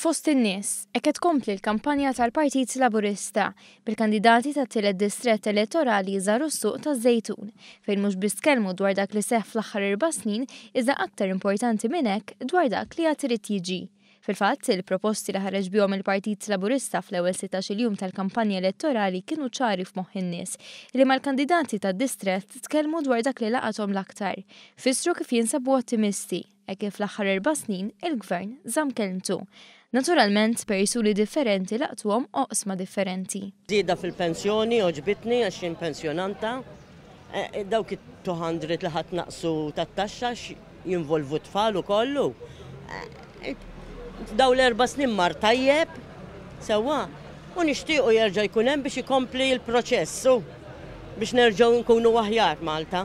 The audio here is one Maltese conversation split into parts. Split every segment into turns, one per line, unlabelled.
Fost in-nies, hekk qed tkompli l-kampanja tal-Partit Laburista bil-kandidati tat-tielet distrett elettorali jżaru s-suq taż-Żejtun, fejn mhux biss tkellmu dwar dak li seħħ fl-aħħar 4 snin, iżda aktar importanti minn hekk dwar dak li għad irid jiġi. Fil-fatt, il-proposti li ħareġ bihom il-Partit Laburista fl-ewwel 16 jum tal-kampanja elettorali kienu ċari f'moħħ in-nies li mal-kandidati tad-distrett tkellmu dwar dak li laqathom l-aktar. Fissru kif jinsabu ottimisti, hekk kif fl-aħħar 4 snin il-Gvern żamm kelmtu. Naturalment, persuni differenti laqtuhom oqsma differenti.
Żieda fil-pensjoni oġbitni għax jien pensjonanta. Dawk it-200 li ħadd naqsu tat-taxxa jinvolvu tfal ukollu. Daw l-4 snin mar tajjeb sewwa u nixtiequ jerġa' jkun hemm biex ikompli l-proċessu biex nerġgħu nkunu aħjar Malta.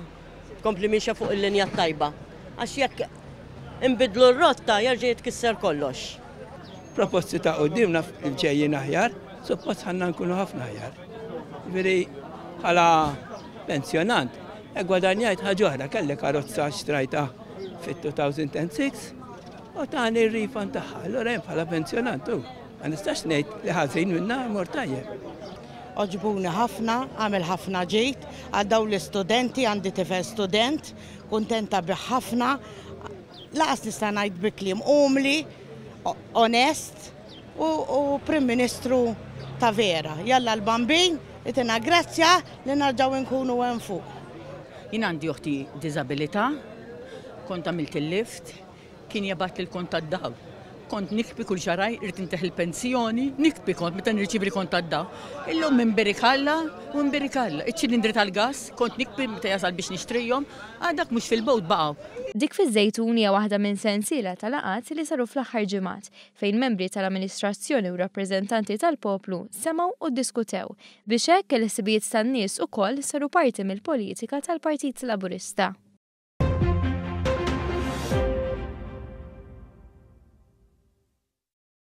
Tkompli mixja fuq il-linja tajba. Għax jekk inbidlu r-rotta jerġa' jitkisser kollox.
Proposti ta' qudiemna ġejjin aħjar, suppost ħanna nkunu ħafna aħjar. Veri bħala pensjonant, gwadanjajt ħaġa oħra kelli karozza xtrajta fit-2006 u tani r-rifan tagħha. Allura hemm bħala pensjonant ma nistax ngħid li ħażin minna mor tajjeb.
Oġbuni ħafna, għamel ħafna ġejt, għaddaw l-istudenti, għandi tifel student, kuntenta bi ħafna, laqas nista' ngħid bi kliem umli, onest u Prim Ministru ta' vera. Jalla l-bambin, itina grazzja li narġaw nkunu hemm fuq.
Jien għandi uħti diżabilità, kont għamilt il-lift, kien jabat il-kont tad-dawl. Kont nikbi kull xaraj, irrid inteħ il-pensjoni, nikbi kont meta nirċivi kont tad-dawl. Illum minn berikalla u minn berikalla. Iċ-ċilindri tal-gas, kont nikbi meta jasal biex nixtrijhom, għadak mhux fil-bowt baqgħu.
Dik fiż-Żejtun hija waħda minn sensiela tal-laqgħat li saru fl-aħħar ġimgħat fejn membri tal-amministrazzjoni u rappreżentanti tal-poplu semgħu u ddiskutew biex hekk il-ħsibijiet tan-nies ukoll saru parti mill-politika tal-Partit Laburista.